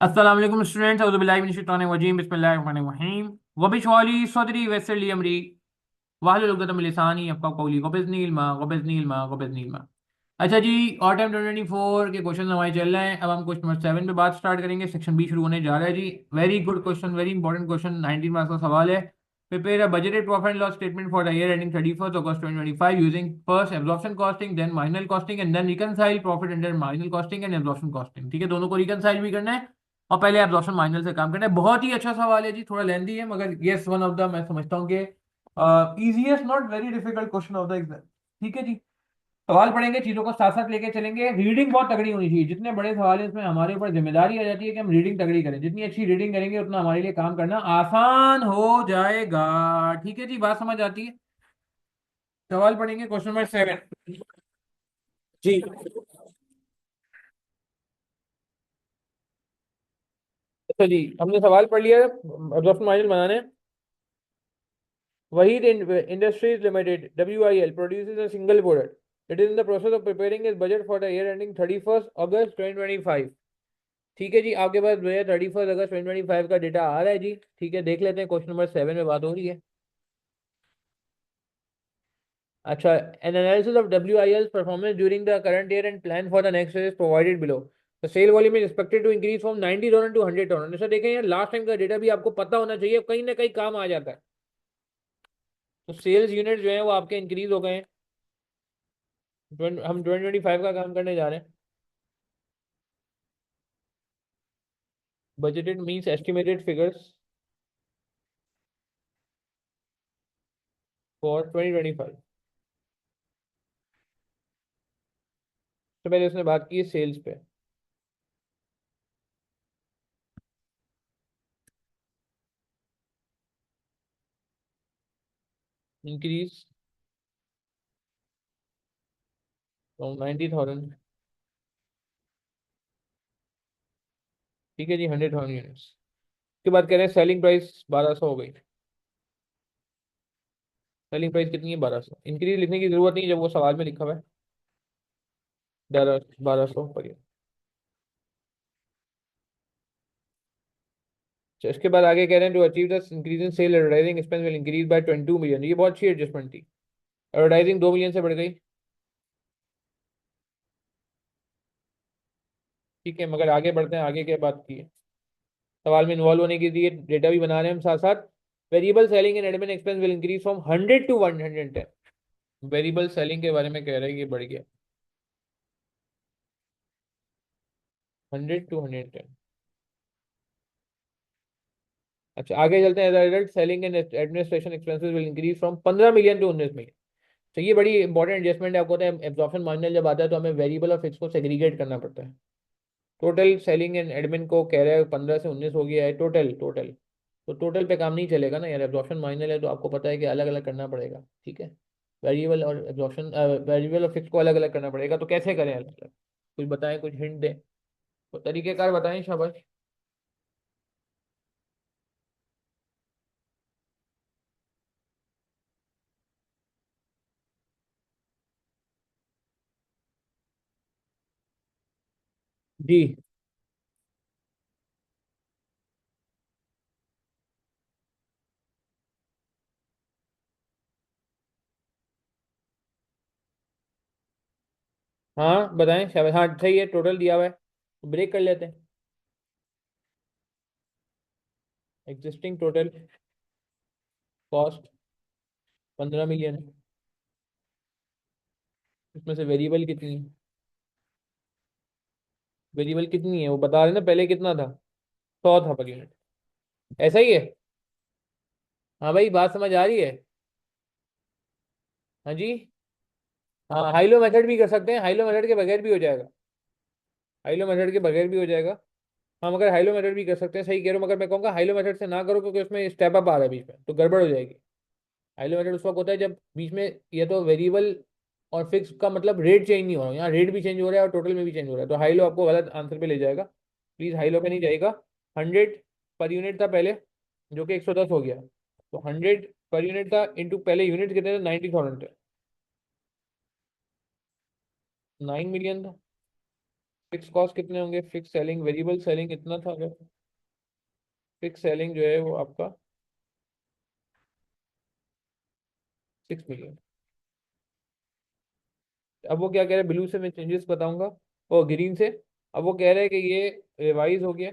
अस्सलाम वालेकुम स्टूडेंट्स औज़ु बिल्लाहि मिनश शैतानिर रजीम बिस्मिल्लाहिर्रहमानिर्रहीम वबिशवाली सदरी वयस्सिर ली अमरी वाहलुल उक़दतम मिन लिसानी यफ़क़हू क़ौली वबिज़्नी इल्मा वबिज़्नी इल्मा वबिज़्नी इल्मा। अच्छा जी, और टाइम 2024 के क्वेश्चन हमारे चल रहे हैं। अब हम क्वेश्चन नंबर 7 पे बात स्टार्ट करेंगे। सेक्शन बी शुरू होने जा रहा है जी। Very good question, very important question, 19 marks का सवाल है। Prepare a budgeted profit and loss statement for the year ending 31st August 2025 using first absorption costing, then marginal costing and then reconcile profit under marginal costing and absorption costing. ठीक है, दोनों को reconcile भी करना है और पहले absorption marginal से काम करना है। बहुत ही अच्छा सवाल है जी, थोड़ा लेंदी है मगर यस वन ऑफ द, मैं समझता हूँ कि easiest not very difficult question of the exam. ठीक है जी, सवाल पढ़ेंगे, चीजों को साथ साथ लेके चलेंगे। रीडिंग बहुत तगड़ी होनी चाहिए। जितने बड़े सवाल है इसमें हमारे ऊपर जिम्मेदारी आ जाती है कि हम रीडिंग तगड़ी करें। जितनी अच्छी रीडिंग करेंगे उतना हमारे लिए काम करना आसान हो जाएगा। ठीक है जी, बात समझ आती है। सवाल पढ़ेंगे, क्वेश्चन नंबर 7 जी। अच्छा जी, हमने सवाल पढ़ लिया। एब्जॉर्प्शन मार्जिन बनाने हैं। Wahid Industries Limited (WIL) produces a single product. It is in the process of preparing its budget for the year ending 31st August 2025. ठीक है जी, आपके पास जो है 31st August 2025 का डेटा आ रहा है जी। ठीक है, देख लेते हैं। क्वेश्चन नंबर 7 में बात हो रही है। अच्छा, an analysis of WIL's performance during the current year and plan for the next year is provided below. The sale volume is expected to increase from 90,000 to 100,000. ऐसा देखें यार, लास्ट टाइम का डेटा भी आपको पता होना चाहिए, कहीं ना कहीं काम आ जाता है। तो सेल्स यूनिट जो है वो आपके इंक्रीज हो गए हैं। हम 2025 का काम करने जा रहे हैं। Budgeted means estimated figures for 2025। तो पहले उसने बात की है सेल्स पे। Increase from 90,000। ठीक है जी, 100,000 यूनिट्स। उसके बाद कह रहे हैं सेलिंग प्राइस 1200 हो गई। सेलिंग प्राइस कितनी है? 1200। इंक्रीज लिखने की जरूरत नहीं है जब वो सवाल में लिखा हुआ है 1200 पर यूनिट। अच्छा, इसके बाद आगे कह रहे हैं to achieve the increase in sale advertising expense will increase by 22 million. ये बहुत अच्छी एडजस्टमेंट थी। एडवर्टाइजिंग 2 मिलियन से बढ़ गई। ठीक है, मगर आगे बढ़ते हैं। आगे क्या बात की है? सवाल में इन्वॉल्व होने के लिए डेटा भी बना रहे हैं हम साथ साथ। Variable selling and admin expense will increase from 100 to 110। Variable selling के बारे में कह रहे हैं, ये बढ़ गया 100 टू 110। अच्छा, आगे चलते हैं। As a result selling and administration expenses will increase from 15 million to 19 million. तो ये बड़ी इंपॉर्टेंट एडजस्टमेंट है। आपको पता है एब्जॉर्प्शन मार्जिनल जब आता है तो हमें वेरिएबल और फिक्स को सेग्रीगेट करना पड़ता है। टोटल सेलिंग एंड एडमिन को कह रहा है 15 से 19 हो गया है टोटल। टोटल तो टोटल पे काम नहीं चलेगा ना यार। एब्जॉर्प्शन मार्जिनल है तो आपको पता है कि अलग अलग करना पड़ेगा। ठीक है, वेरिएबल और एब्जॉर्प्शन, वेरिएबल और फिक्स को अलग अलग करना पड़ेगा। तो कैसे करें अलग अलग? कुछ बताएं, कुछ हिंट दें, तो तरीकेकार बताएं, शाबाश। जी हाँ बताएं, शाबाश। हाँ सही है, टोटल दिया हुआ है। ब्रेक कर लेते हैं। एग्जिस्टिंग टोटल कॉस्ट 15 मिलियन है। इसमें से वेरिएबल कितनी है? वेरिएबल कितनी है वो बता रहे ना, पहले कितना था? 100 था पर यूनिट। ऐसा ही है। हाँ भाई, बात समझ आ रही है? हाँ जी। हाँ, हाइलो मेथड भी कर सकते हैं। हाइलो मेथड के बगैर भी हो जाएगा। हाइलो मेथड के बगैर भी हो जाएगा। हाँ, मगर हाइलो मेथड भी कर सकते हैं, सही कह रहे हो। मगर मैं कहूँगा हाइलो मेथड से ना करो क्योंकि उसमें स्टेप अप आ रहा है बीच में, तो गड़बड़ हो जाएगी। हाइलो मेथड उस वक्त होता है जब बीच में या तो वेरिएबल और फिक्स का मतलब रेट चेंज नहीं हो रहा, यहाँ रेट भी चेंज हो रहा है और टोटल में भी चेंज हो रहा है, तो हाइलो आपको गलत आंसर पे ले जाएगा। प्लीज हाइलो पे नहीं जाएगा। 100 पर यूनिट था पहले, जो कि 110 हो गया। तो 100 पर यूनिट था इंटू पहले यूनिट कितने थे? 90,000 थे। 9 मिलियन था। फिक्स कॉस्ट कितने होंगे, फिक्स सेलिंग वेरिएबल सेलिंग इतना था अगर, फिक्स सेलिंग जो है वो आपका 6 मिलियन। अब वो क्या कह रहे हैं, ब्लू से मैं चेंजेस बताऊंगा, और ग्रीन से। अब वो कह रहे हैं कि ये रिवाइज हो गया,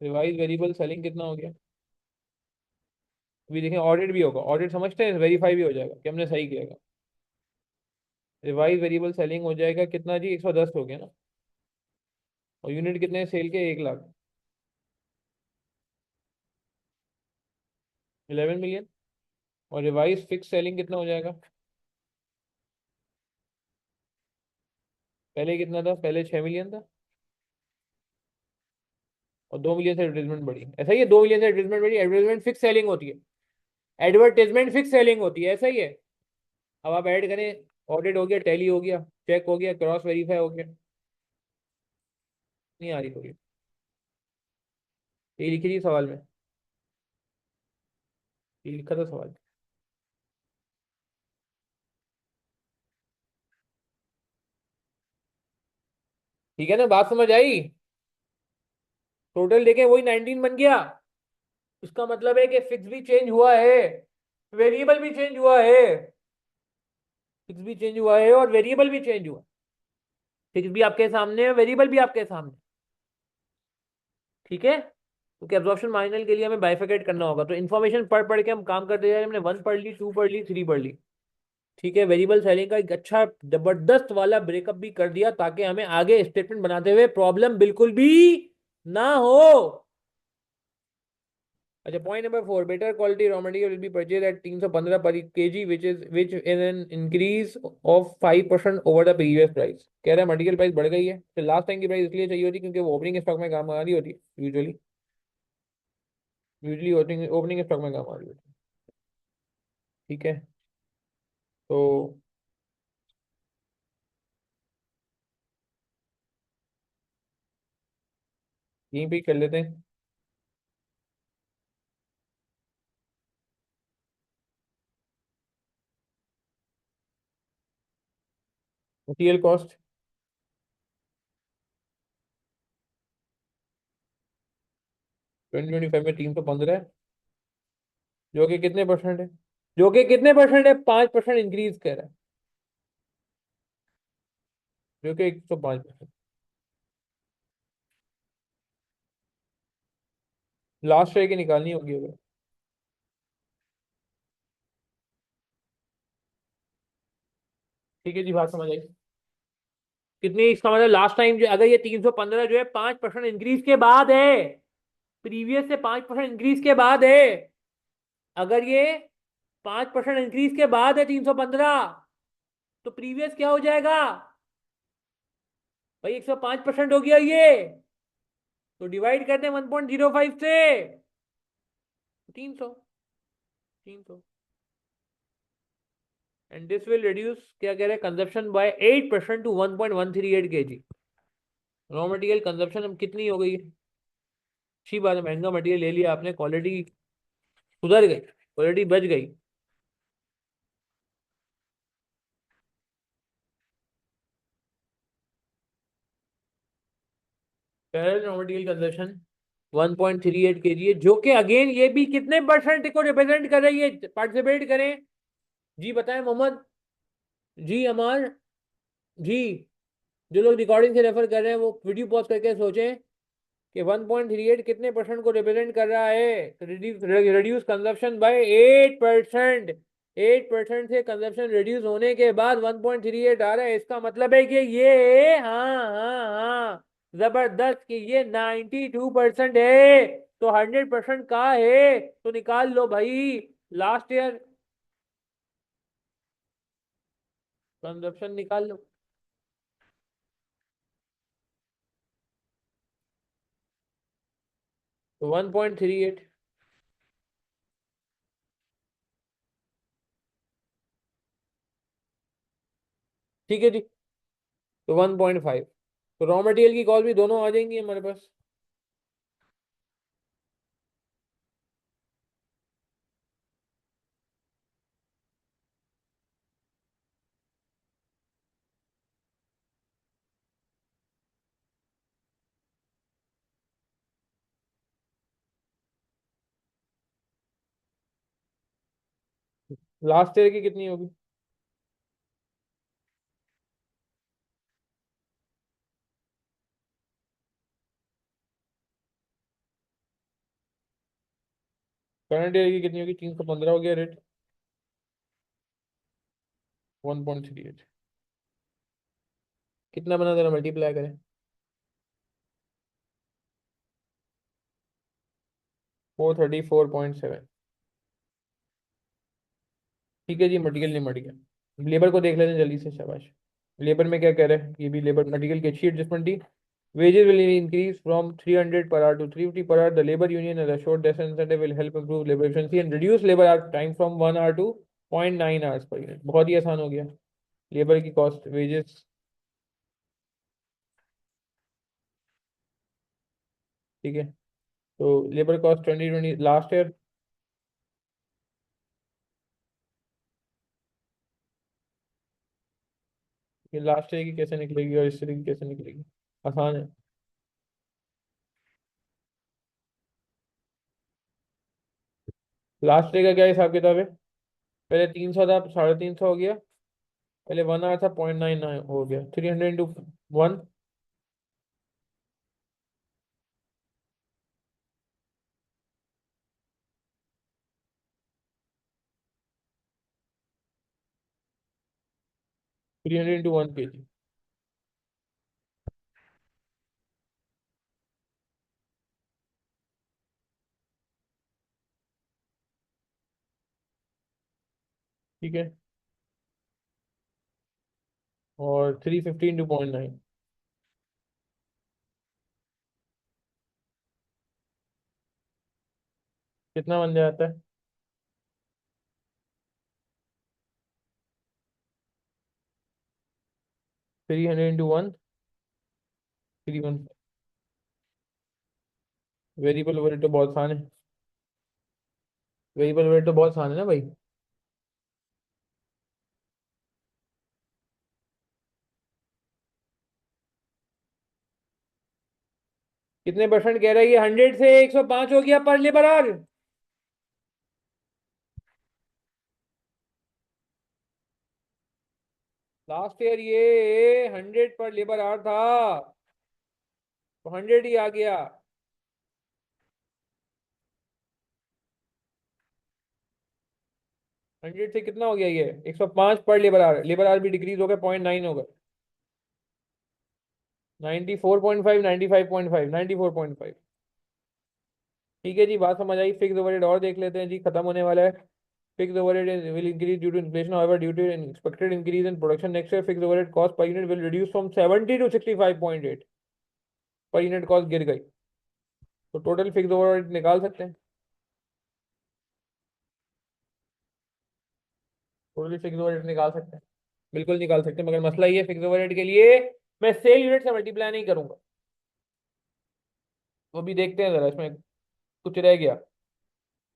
रिवाइज वेरिएबल सेलिंग कितना हो गया। अभी देखें ऑडिट भी होगा, ऑडिट समझते हैं, वेरीफाई भी हो जाएगा कि हमने सही किया। रिवाइज वेरिएबल सेलिंग हो जाएगा कितना जी, 110 हो गया ना। और यूनिट कितने सेल के, 1 लाख, 11 मिलियन। और रिवाइज फिक्स सेलिंग कितना हो जाएगा, पहले कितना था, पहले 6 मिलियन था, और 2 मिलियन से एडवर्टीजमेंट बढ़ी, ऐसा ही है, 2 मिलियन से एडवर्टीजमेंट बढ़ी, एडवर्टीजमेंट फिक्स सेलिंग होती है, एडवर्टीजमेंट फिक्स सेलिंग होती है, ऐसा ही है। अब आप ऐड करें, ऑडिट हो गया, टैली हो गया, चेक हो गया, क्रॉस वेरीफाई हो गया। नहीं आ रही कोई, ये लिखी थी सवाल में, ये लिखा था सवाल। ठीक है ना, बात समझ आई। टोटल देखें वही 19 बन गया। इसका मतलब है कि फिक्स भी चेंज हुआ है, वेरिएबल भी चेंज हुआ है, फिक्स भी चेंज हुआ है और वेरिएबल भी चेंज हुआ। फिक्स भी आपके सामने है, वेरिएबल भी आपके सामने। ठीक है, क्योंकि एब्जॉर्प्शन मार्जिनल के लिए हमें बाइफिकेट करना होगा, तो इन्फॉर्मेशन पढ़ पढ़ के हम काम करते जा रहे हैं। हमने 1 पढ़ ली, 2 पढ़ ली, 3 पढ़ ली। ठीक है, वेरिएबल सेलिंग का एक अच्छा जबरदस्त वाला ब्रेकअप भी कर दिया, ताकि हमें आगे स्टेटमेंट बनाते हुए प्रॉब्लम बिल्कुल भी ना हो। अच्छा, point number 4, better quality raw material will be purchase at 315 per kg which is an increase of 5% over the previous price. कह रहा है मटेरियल प्राइस बढ़ गई है, तो लास्ट टाइम की प्राइस इसलिए चाहिए होती है क्योंकि वो ओपनिंग स्टॉक में काम आ रही होती है usually, usually opening opening stock में काम आ रही होती है। ठीक है, तो यहीं पे ही कर लेते हैं। मटेरियल कॉस्ट 2025 में 315 है, जो कि कितने परसेंट है, जो कि कितने परसेंट है, 5% इंक्रीज कर रहा है, जो कि 105%। लास्ट ईयर की निकालनी होगी अगर। ठीक है जी, बात समझ आई। कितनी, इसका मतलब लास्ट टाइम जो, अगर ये 315 जो है 5% इंक्रीज के बाद है, प्रीवियस से 5% इंक्रीज के बाद है, अगर ये 5% इंक्रीज के बाद है 315, तो प्रीवियस क्या हो जाएगा भाई, 105% हो गया ये। तो डिवाइड करते हैं 1.05 से, 300, 300। एंड दिस विल रिड्यूस, क्या कह रहे हैं, consumption by 8% to 1.138 kg। Raw material consumption हम कितनी हो गई, अच्छी बात है, महंगा मटेरियल ले लिया आपने, क्वालिटी सुधर गई, क्वालिटी बच गई। Parallel raw material consumption 1.38 kg है, जो कि अगेन ये भी कितने परसेंट को रिप्रेजेंट कर रही है, पार्टिसिपेट करें जी, बताएं मोहम्मद जी, अमार जी। जो लोग रिकॉर्डिंग से रेफर कर रहे हैं वो वीडियो पॉज करके सोचें कि 1.38 कितने परसेंट को रिप्रेजेंट कर रहा है, रिड्यूस कंजप्शन बाय 8%। 8% से कंजप्शन रिड्यूस होने के बाद 1.38 आ रहा है, इसका मतलब है कि ये, हाँ हाँ हाँ, जबरदस्त, कि ये 92% है। तो 100% का है, तो निकाल लो भाई, लास्ट ईयर कंजप्शन निकाल लो। तो 1.38, ठीक है जी, तो 1.5, तो रॉ मटेरियल की कॉस्ट भी दोनों आ जाएंगी हमारे पास। लास्ट ईयर की कितनी होगी? करंट ईयर की कितनी होगी? 315 हो गया रेट। 1.38। कितना बना, जरा मल्टीप्लाई करें। 434.7। ठीक है जी, मटेरियल नहीं मट गया। लेबर को देख लेते हैं जल्दी से, शाबाश। लेबर में क्या कह रहे हैं? ये भी लेबर मटेरियल की अच्छी एडजस्टमेंट थी। Wages will increase from 300 per hour to 350 per hour. The labor union has assured this incentive will help improve labor efficiency and reduce labor hour time from 1 hour to 0.9 hours per unit। बहुत ही आसान हो गया। Labour की cost, wages. ठीक है। तो labour cost 2020 last year. ये last year की कैसे निकलेगी और इस ईयर की कैसे निकलेगी? आसान है। लास्ट ईयर का क्या हिसाब किताब है? पहले 300 था, 350 हो गया। पहले 1 आवर था, 0.9 हो गया। 300 इंटू 1। 300 into 1 kg। ठीक है। और 350 इंटू 0.9। कितना बन जाता है? 300 इंटू 1। 315। वेरिएबल ओवरहेड तो बहुत आसान है। वेरिएबल ओवरहेड तो बहुत आसान है ना भाई। कितने परसेंट कह रहा है ये? 100 से 105 हो गया पर लेबर आवर। लास्ट ईयर ये 100 पर लेबर आवर था, तो 100 ही आ गया। 100 से कितना हो गया ये? 105 पर लेबर आवर। लेबर आवर भी डिक्रीज हो गया, 0.9 होगा। 94.5, 95.5, 94.5। ठीक है जी, बात समझ आई। फिक्स ओवरहेड और देख लेते हैं जी, खत्म होने वाला है। Fixed overhead will increase due to inflation. However, due to an expected increase in production next year, fixed overhead cost per unit will reduce from 70 to 65.8 per unit cost गिर गई। तो टोटल फिक्स ओवरहेड निकाल सकते हैं। Total fix overhead निकाल सकते हैं। बिल्कुल निकाल सकते हैं, मगर मसला ये फिक्स ओवरहेड के लिए मैं सेल यूनिट से मल्टीप्लाई नहीं करूंगा। वो भी देखते हैं जरा, इसमें कुछ रह गया।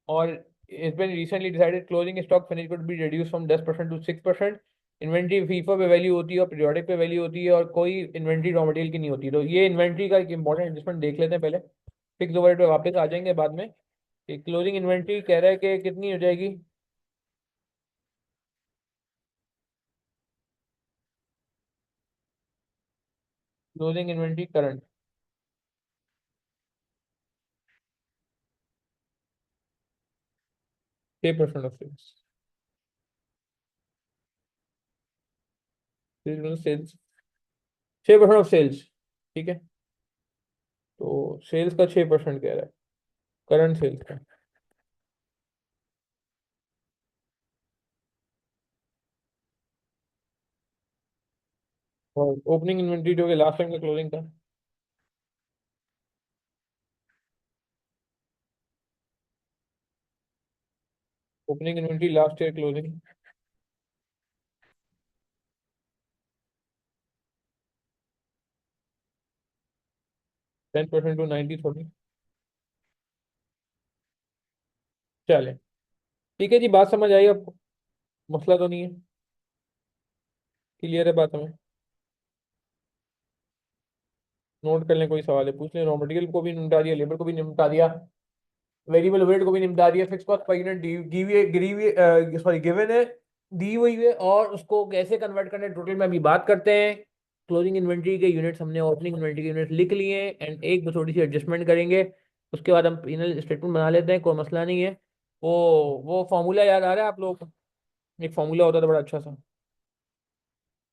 और it's been recently decided closing stock finish good be reduce from 10% to 6%। Inventory FIFO पे वैल्यू होती है और पीरियोडिक पे वैल्यू होती है, और कोई इन्वेंट्री रॉ मटेरियल की नहीं होती। तो ये इन्वेंट्री का एक इंपॉर्टेंट एडजस्टमेंट देख लेते हैं पहले। फिक्स ओवरहेड पे वापस आ जाएंगे बाद में। कि क्लोजिंग इन्वेंट्री कह रहा है कि कितनी हो जाएगी? Closing inventory current. 6% of sales. Sales. 6% of sales. ठीक है। तो सेल्स का 6% कह रहा है, करंट सेल्स का। और ओपनिंग इन्वेंट्री जो कि लास्ट टाइम का क्लोजिंग था। Opening inventory last year closing. 10% to 90 थोड़ी। चले। ठीक है जी, बात समझ आई आपको? मसला तो नहीं है? क्लियर है बात हमें? नोट कर लें, कोई सवाल है पूछ लें। रॉ मटेरियल को भी निपटा दिया, लेबर को भी निपटा दिया। वेरिएबल ओवरहेड को भी निपटा दिया, fix cost per unit given है, दी हुई है, और उसको कैसे कन्वर्ट करना है टोटल में अभी बात करते हैं। क्लोजिंग इन्वेंट्री के यूनिट्स हमने ओपनिंग इन्वेंट्री के यूनिट्स लिख लिए हैं, एंड एक थोड़ी सी एडजस्टमेंट करेंगे। उसके बाद हम पीनल स्टेटमेंट बना लेते हैं, कोई मसला नहीं है। वो फॉर्मूला याद आ रहा है आप लोगों को? एक फॉर्मूला होता था बड़ा अच्छा सा।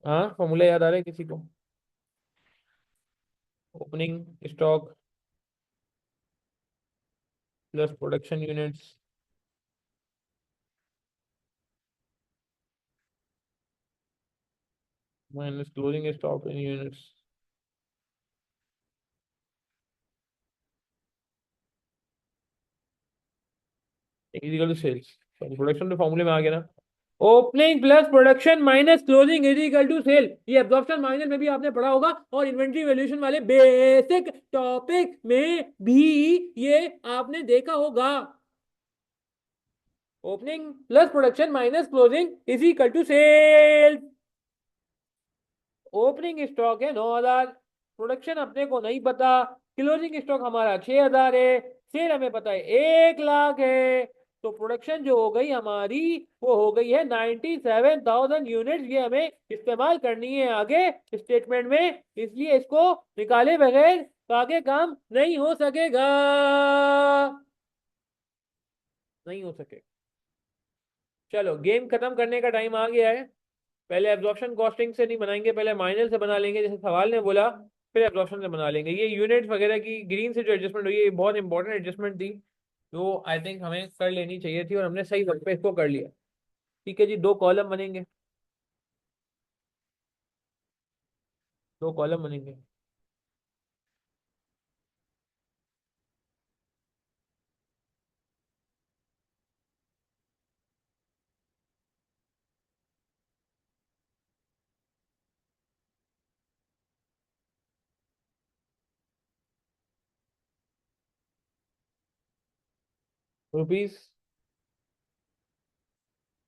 हाँ, फॉर्मूला याद आ रहा है किसी को? Opening stock plus production units minus closing stock in units equal to sales. Sorry, production तो फॉर्मूले में आ गया ना। Opening plus production minus closing is equal to sale, ये एब्जॉर्प्शन माइनस में भी आपने पढ़ा होगा, और इन्वेंट्री वैल्यूएशन वाले बेसिक टॉपिक में भी ये आपने देखा होगा। Opening plus production minus closing is equal to sale. Opening stock है 9,000, प्रोडक्शन अपने को नहीं पता, क्लोजिंग स्टॉक हमारा 6,000 है, सेल हमें पता है 1,00,000 है। तो प्रोडक्शन जो हो गई हमारी, वो हो गई है 97,000 यूनिट्स। ये हमें इस्तेमाल करनी है आगे स्टेटमेंट में, इसलिए इसको निकाले बगैर आगे काम नहीं हो सकेगा, नहीं हो सकेगा। चलो, गेम खत्म करने का टाइम आ गया है। पहले एब्जॉर्प्शन कॉस्टिंग से नहीं बनाएंगे, पहले माइनर से बना लेंगे जैसे सवाल ने बोला, फिर एब्जॉर्प्शन से बना लेंगे। ये यूनिट्स वगैरह की ग्रीन से जो एडजस्टमेंट हुई है, ये बहुत इंपॉर्टेंट एडजस्टमेंट थी, जो आई थिंक हमें कर लेनी चाहिए थी, और हमने सही वक्त पे इसको कर लिया। ठीक है जी, दो कॉलम बनेंगे, दो कॉलम बनेंगे। Rupees,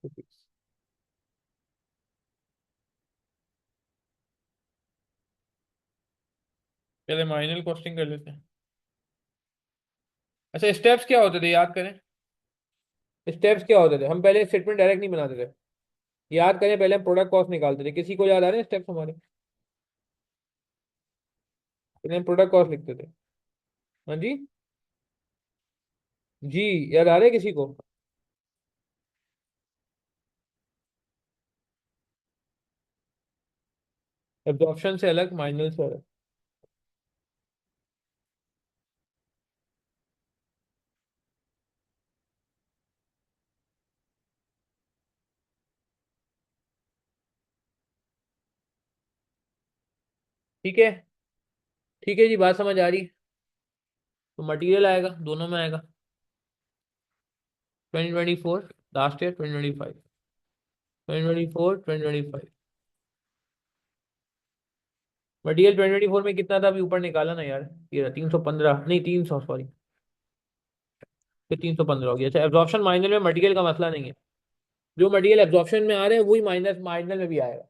rupees. पहले माइनर कॉस्टिंग कर लेते हैं। अच्छा, स्टेप्स क्या होते थे याद करें? स्टेप्स क्या होते थे? हम पहले स्टेटमेंट डायरेक्ट नहीं बनाते थे, याद करें, पहले हम प्रोडक्ट कॉस्ट निकालते थे। किसी को याद आ रहे हैं स्टेप्स हमारे? पहले हम प्रोडक्ट कॉस्ट लिखते थे। हाँ जी, जी, याद आ रहे हैं किसी को? एब्जॉर्प्शन से अलग, माइनर से अलग। ठीक है, ठीक है जी, बात समझ आ रही। तो मटेरियल आएगा, दोनों में आएगा। 2024 लास्ट ईयर, 2025, 2024, 2025। मटेरियल 2024 में कितना था अभी ऊपर निकाला ना यार, ये 315, नहीं 300, सॉरी, फिर 315 हो गया। अच्छा, एब्जॉर्प्शन माइनर में मटेरियल का मसला नहीं है, जो मटेरियल एब्जॉर्प्शन में आ रहे हैं वही माइनस माइनर में भी आएगा।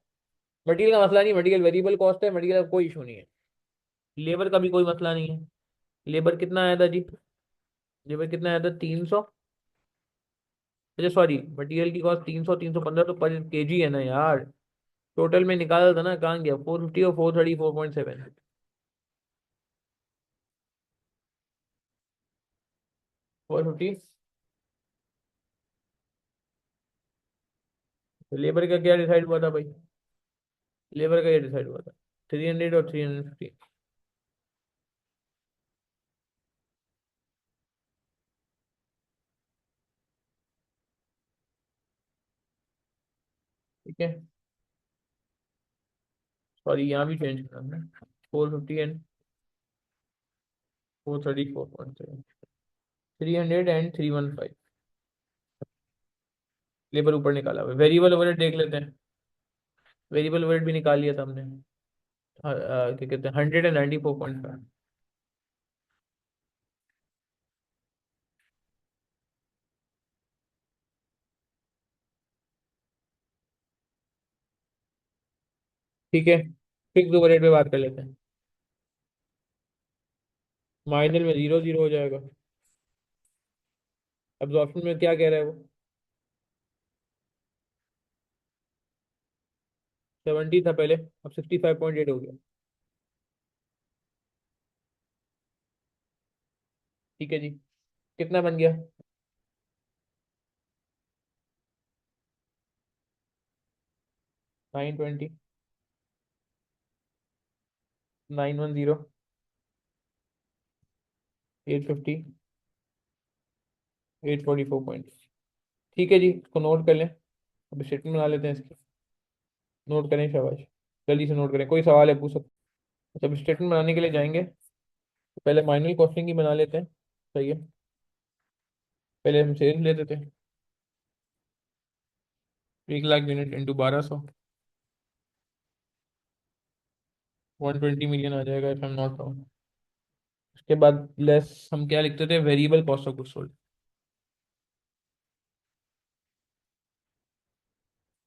मटेरियल का मसला नहीं, मटेरियल वेरिएबल कॉस्ट है, मटेरियल का कोई इशू नहीं है। लेबर का भी कोई मसला नहीं है। लेबर कितना आया था जी? लेबर कितना आया था? 300। अच्छा सॉरी, मटेरियल की कॉस्ट 300, 315 तो पर केजी है ना यार। टोटल में निकाला था ना, कहाँ गया? 450 और 434.7। 450। लेबर का क्या डिसाइड हुआ था भाई? लेबर का ये डिसाइड हुआ था 300 और 350। ठीक है, सॉरी यहाँ भी चेंज करना है। 450 एंड 434.7, 300 एंड 315। लेबर ऊपर निकाला हुआ, वेरिएबल ओवरहेड देख लेते हैं। वेरिएबल ओवरहेड भी निकाल लिया था हमने। क्या कहते हैं, 194.5। ठीक है, फिक्स ओवरहेड पे बात कर लेते हैं। माइनर में जीरो जीरो हो जाएगा। एब्जॉर्प्शन में क्या कह रहा है वो? 70 था पहले, अब 65.8 हो गया। ठीक है जी। कितना बन गया? 920, 910, 850, 844 पॉइंट। ठीक है जी, इसको नोट कर लें। अब स्टेटमेंट बना लेते हैं इसकी। नोट करें शाबाश। जल्दी से नोट करें, कोई सवाल है पूछ सकते हैं। जब स्टेटमेंट बनाने के लिए जाएंगे तो पहले माइनर कॉस्टिंग की बना लेते हैं। सही है। पहले हम सेल्स लेते थे। 1 लाख यूनिट इंटू 1200, 120 मिलियन आ जाएगा if I am not wrong. उसके बाद लेस हम क्या लिखते थे, variable cost of goods sold.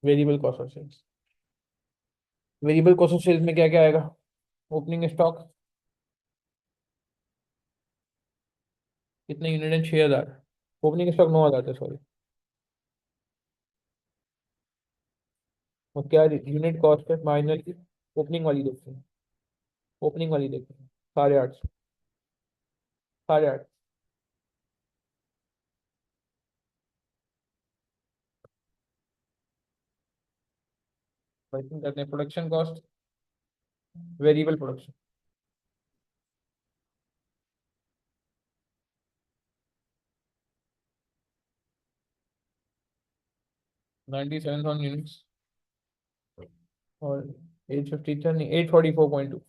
Variable cost of sales. Variable cost of sales में क्या क्या आएगा? Opening stock. कितने यूनिट हैं? 6000। ओपनिंग स्टॉक 9000 था, सॉरी। और क्या यूनिट कॉस्ट है माइनर की? ओपनिंग वाली देखते हैं। ओपनिंग वाली देखते हैं। 850। 850। प्राइसिंग करते हैं, production cost, variable production. 97,000 units. और 850 था नहीं, 844.2।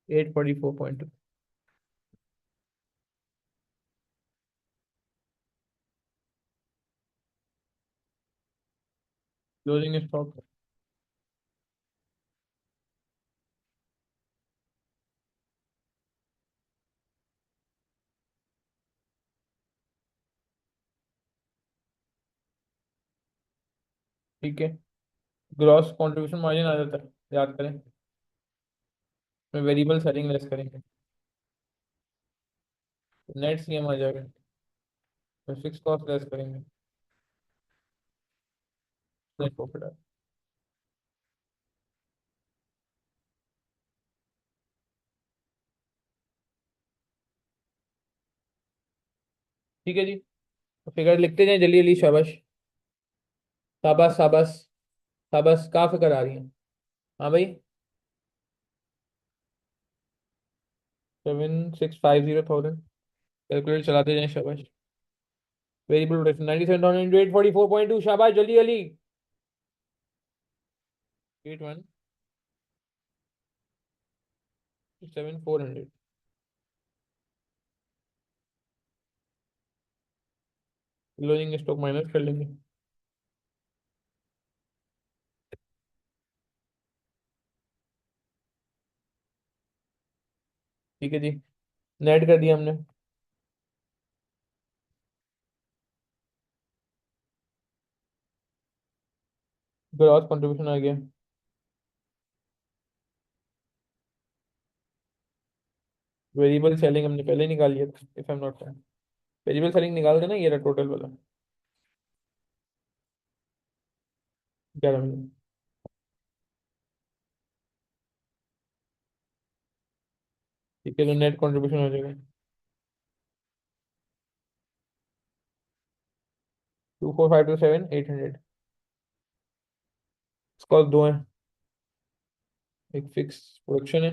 844.2। Closing stock. ठीक है। ग्रॉस कंट्रीब्यूशन मार्जिन आ जाता है, याद करें। में वेरिएबल सेलिंग लेस करेंगे, नेट सीएम आ जाएगा। तो फिक्स कॉस्ट लेस करेंगे, नेट प्रॉफिट आएगा। ठीक है जी। तो फिगर लिखते जाएं जल्दी जल्दी, शाबाश। शाबाश शाबाश। शाबाश, कहाँ फिगर आ रही है? हाँ भाई। 7,650,000। कैलकुलेटर चलाते जाएं, शाबाश। वेरिएबल प्रोडक्शन 97,000 844.2, शाबाश, जल्दी जल्दी। 81,7,400। क्लोजिंग स्टॉक माइनस कर लेंगे। ठीक है जी, नेट कर दिया हमने। ग्रॉस कंट्रीब्यूशन आ गया। वेरिएबल सेलिंग हमने पहले ही निकाल लिया था, if I am not wrong. Variable selling निकाल देना, ये रहा टोटल वाला। 11 मिलियन। ठीक है, तो नेट कंट्रीब्यूशन हो जाएगा 24,527,800। इसका दो है। एक फिक्स प्रोडक्शन है,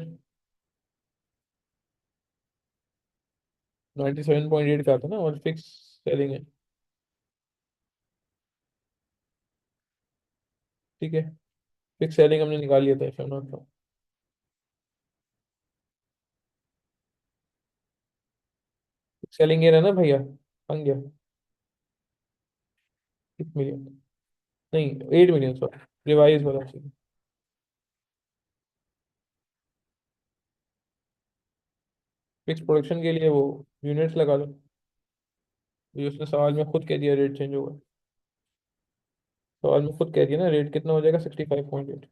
97.8 का था ना, और फिक्स सेलिंग है। ठीक है। फिक्स सेलिंग हमने निकाल लिया था, if I am not wrong. Selling ये रहा ना भैया, बन गया। 6 मिलियन, नहीं 8 मिलियन, सॉरी। रिवाइज वाला चाहिए। फिक्स प्रोडक्शन के लिए वो यूनिट्स लगा लो। ये उसने सवाल में खुद कह दिया रेट चेंज होगा। सवाल में खुद कह दिया ना, रेट कितना हो जाएगा, 65.8।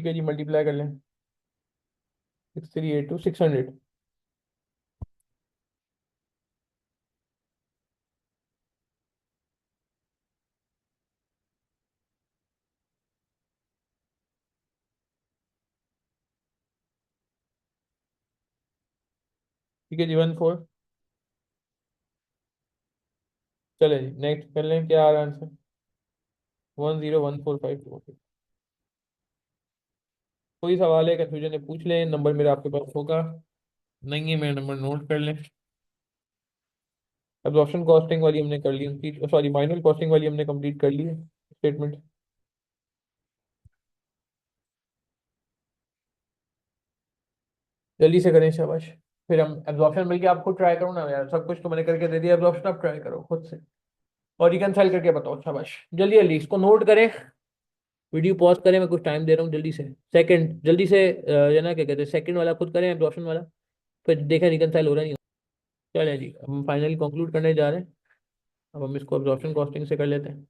है जी, मल्टीप्लाई कर लें। 6382 600। ठीक है जी, 14। चले जी, नेक्स्ट कर लें, क्या आ रहा है आंसर? 101452। कोई सवाल है, कंफ्यूजन है, पूछ लें, नंबर मेरा आपके पास होगा। नहीं है, मेरा नंबर नोट कर लें। एब्जॉर्प्शन कॉस्टिंग वाली हमने कर ली, उनकी सॉरी माइनर कॉस्टिंग वाली हमने कंप्लीट कर ली है स्टेटमेंट। जल्दी से करें, शाबाश। फिर हम एब्जॉर्प्शन मिलके आपको ट्राई करो ना यार, सब कुछ तो मैंने करके दे दिया, एब्जॉर्प्शन आप ट्राई करो खुद से और रिकनसाइल करके बताओ, शाबाश। जल्दी जल्दी इसको नोट करें, वीडियो पॉज करें, मैं कुछ टाइम दे रहा हूँ, जल्दी से सेकंड, जल्दी से ये ना क्या कहते हैं, सेकंड वाला खुद करें, एब्जॉर्प्शन वाला, फिर देखें रिकनसाइल हो रहा नहीं हो। चलिए जी, हम फाइनली कंक्लूड करने जा रहे हैं। अब हम इसको एब्जॉर्प्शन कॉस्टिंग से कर लेते हैं।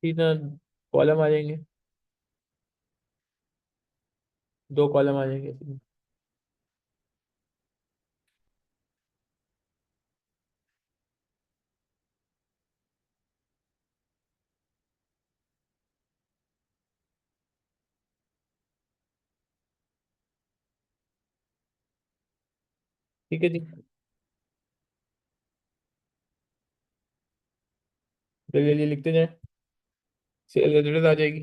तीन कॉलम आ जाएंगे, दो कॉलम आ जाएंगे इसमें। ठीक है जी, जल्दी जल्दी लिखते जाएं। सेल रिजल्ट आ जाएगी।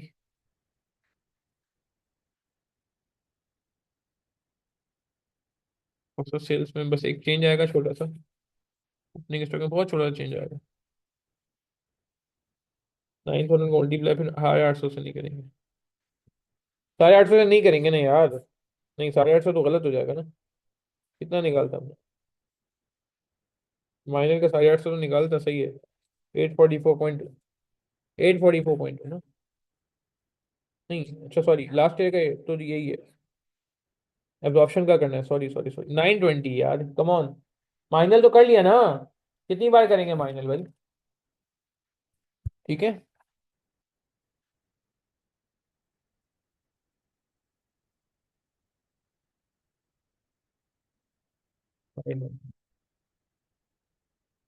और सर सेल्स में बस एक चेंज आएगा छोटा सा, ओपनिंग स्टॉक में बहुत छोटा सा चेंज आएगा। 9000 को मल्टीप्लाई फिर 850 से नहीं करेंगे, 850 से नहीं करेंगे ना यार। नहीं, 850 तो गलत हो जाएगा ना। कितना निकालता हमने? माइनर का 850 तो निकालता सही है। 844 पॉइंट है ना। नहीं अच्छा, सॉरी, लास्ट ईयर का तो यही है। एब्जॉर्प्शन का करना है, सॉरी सॉरी सॉरी, 920 यार, कम ऑन। माइनल तो कर लिया ना, कितनी बार करेंगे माइनल भाई? ठीक है।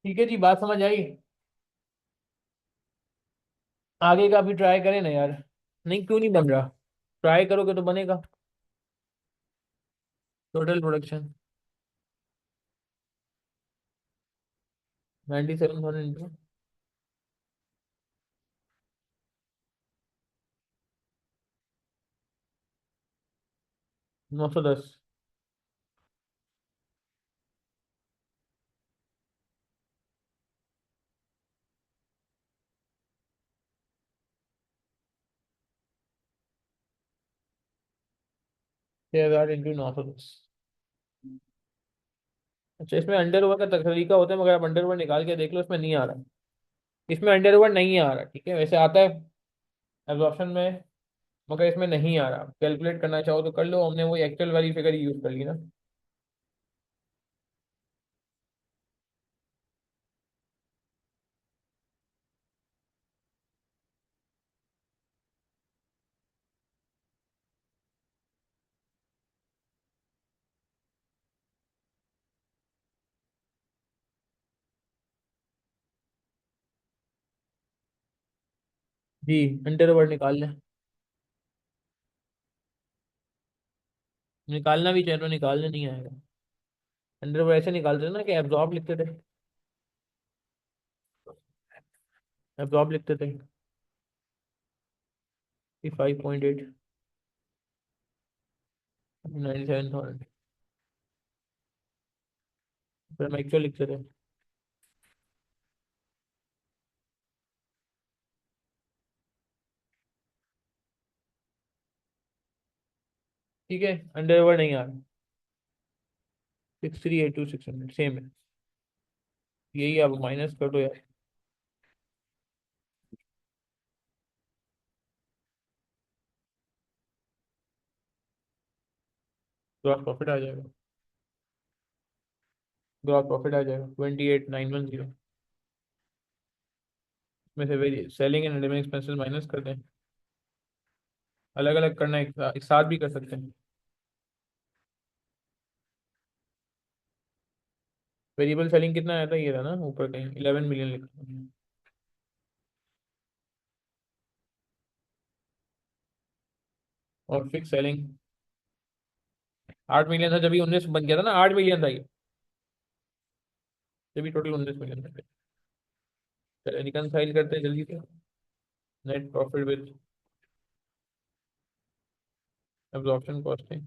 ठीक है जी, बात समझ आई। आगे का भी ट्राई करें ना यार। नहीं, क्यों नहीं बन रहा? ट्राई करोगे तो बनेगा। Total production 97,000 910। 6,000 इंटू 910। अच्छा, इसमें अंडर ओवर का तरीका होता है, मगर आप अंडर ओवर निकाल के देख लो, इसमें नहीं आ रहा। इसमें अंडर ओवर नहीं आ रहा, ठीक है, वैसे आता है एब्जॉर्प्शन में, मगर इसमें नहीं आ रहा। कैलकुलेट करना चाहो तो कर लो, हमने वो एक्चुअल वाली फिगर यूज कर ली ना। जी, अंडर ओवर निकाल लें। निकालना भी चाहे तो निकालने नहीं आएगा। अंडर ओवर ऐसे निकालते थे ना कि एब्जॉर्ब लिखते थे। एब्जॉर्ब लिखते थे 5.8, 97,000। फिर हम एक्चुअल लिखते थे। ठीक है, अंडर ओवर नहीं आ रहा। 6382 600 सेम है। यही, अब माइनस कर दो यार। ग्रॉस प्रॉफिट आ जाएगा, ग्रॉस प्रॉफिट आ जाएगा 28,910। में से very selling and living expenses minus कर दें। अलग अलग करना है, एक साथ भी कर सकते हैं। वेरिएबल सेलिंग कितना आया था, ये रहा ना ऊपर कहीं 11 मिलियन लिखा था। और फिक्स सेलिंग 8 मिलियन था, जब भी 19 बन गया था ना, 8 मिलियन था ये, जब भी टोटल 19 मिलियन था। चलिए रिकनसाइल करते हैं जल्दी से। Net profit with absorption costing.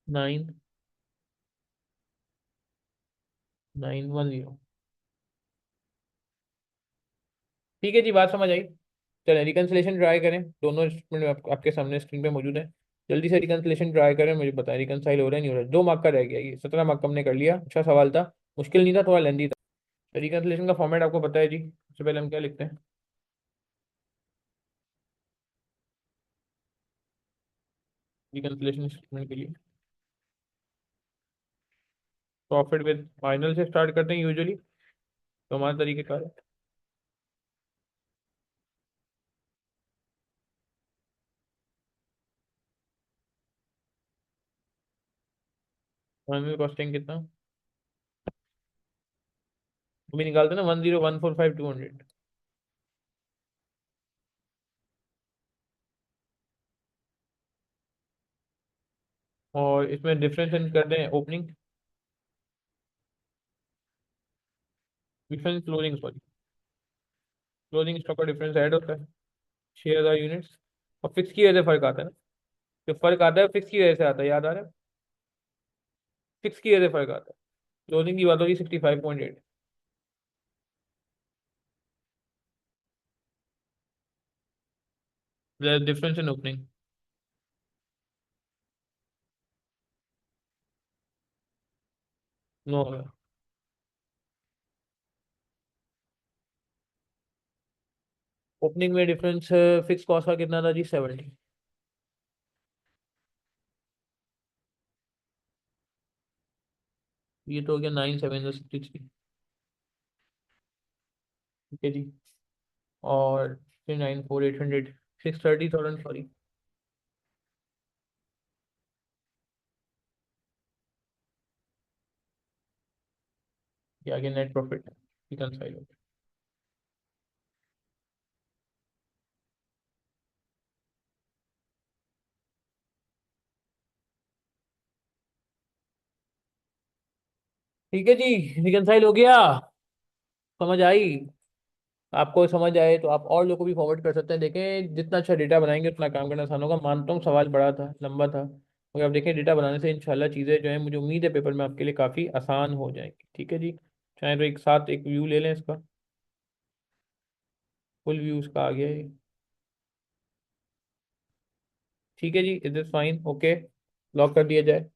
9,910। ठीक है जी, बात समझ आई। चलें रिकन्सिलेशन ट्राई करें, दोनों स्टेटमेंट आपके सामने स्क्रीन पे मौजूद है। जल्दी से रिकन्सिलेशन ट्राई करें, मुझे बताएं रिकन्साइल हो रहा है नहीं हो रहा है। 2 मार्क का रह गया, ये 17 मार्क का हमने कर लिया। अच्छा सवाल था, मुश्किल नहीं था, थोड़ा लेंदी था। रिकन्सिलेशन का फॉर्मेट आपको पता है जी, सबसे पहले हम क्या लिखते हैं। रिकन्सिलेशन स्टेटमेंट के लिए प्रॉफिट विद फाइनल से स्टार्ट करते हैं यूजुअली, तो हमारे तरीके का फाइनल कॉस्टिंग कितना भी निकालते हैं ना, 10,145,200। और इसमें डिफरेंस कर दें opening, difference closing sorry, closing stock का डिफरेंस ऐड होता है 6,000 यूनिट्स। और फिक्स की वजह से फर्क आता है ना, जो फर्क आता है फिक्स की वजह से आता है, याद आ रहा है। फिक्स की वजह से फर्क आता है। क्लोजिंग की बात होगी 65.8। Difference in opening. No, opening में डिफरेंस फिक्स कॉस्ट का कितना था जी, 70। ये तो हो गया 9,763। ठीक है जी। और फिर 94,800, 630,000 सॉरी। ये आगे नेट प्रॉफिट रिकनसाइल हो। ठीक है जी, रिकनसाइल हो गया। समझ आई। आपको समझ आए तो आप और लोगों को भी फॉरवर्ड कर सकते हैं। देखें जितना अच्छा डेटा बनाएंगे उतना काम करना आसान होगा। मानता हूँ सवाल बड़ा था, लंबा था, मगर आप देखें डेटा बनाने से इंशाल्लाह चीज़ें जो है, मुझे उम्मीद है पेपर में आपके लिए काफ़ी आसान हो जाएंगी। ठीक है जी, चाहे तो एक साथ एक व्यू ले लें इसका, फुल व्यू इसका आ गया है। ठीक है जी, is this fine, okay, lock कर दिया जाए।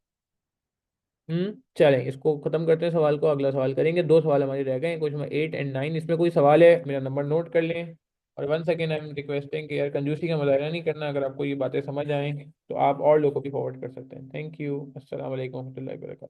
चलें इसको ख़त्म करते हैं सवाल को, अगला सवाल करेंगे। 2 सवाल हमारे रह गए हैं, क्वेश्चन नंबर 8 और 9। इसमें कोई सवाल है मेरा नंबर नोट कर लें। और one second I am requesting कि यार कंजूसी का मुजाहरा नहीं करना, अगर आपको ये बातें समझ आएँ तो आप और लोगों को भी फॉरवर्ड कर सकते हैं। थैंक यू, अस्सलाम वालेकुम रहमतुल्लाहि व बरकातहू।